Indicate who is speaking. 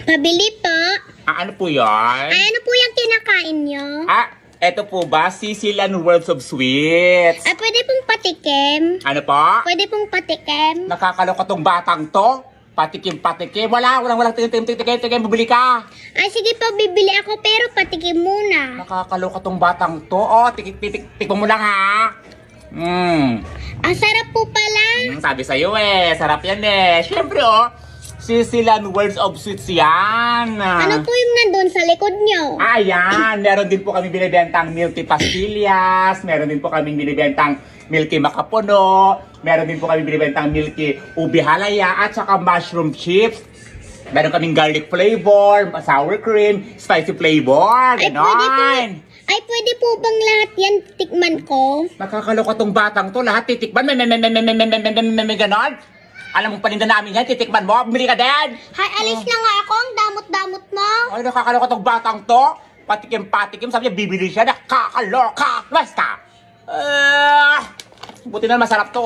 Speaker 1: Pabili po.
Speaker 2: Ano po yan?
Speaker 1: Ay, ano po yung kinakain nyo?
Speaker 2: Eto po ba? Sicilian Worlds of Sweets.
Speaker 1: Ay, pwede pong patikim.
Speaker 2: Ano po?
Speaker 1: Pwede pong patikim.
Speaker 2: Nakakaloka tong batang to. Patikim. Walang tikim. Bibili ka.
Speaker 1: Ay, sige po, bibili ako pero patikim muna.
Speaker 2: Nakakaloka tong batang to. Tikman mo lang ha.
Speaker 1: Ang sarap po pala.
Speaker 2: Sabi sa'yo sarap yan Siyempre Sicilian Worlds of Sweets yan.
Speaker 1: Ano po yung nandun sa likod nyo?
Speaker 2: Ayan, meron din po kami binibentang Milky Pastillas, meron din po kami binibentang Milky Makapuno, meron din po kami binibentang Milky Ubi Halaya at saka mushroom chips. Meron kaming garlic flavor, sour cream, spicy flavor, ganon.
Speaker 1: Ay, pwede po bang lahat yan tikman ko?
Speaker 2: Nakakaloka tong batang to, lahat titikman, ganon. Alam mo paninda namin yan, titikman mo, bumili ka din.
Speaker 1: Hay, alis na nga ako, ang damot-damot mo.
Speaker 2: Ay, nakakaloka tong batang to. Patikim, sabi niya, bibili siya, nakakaloka. Basta. Buti na masarap to,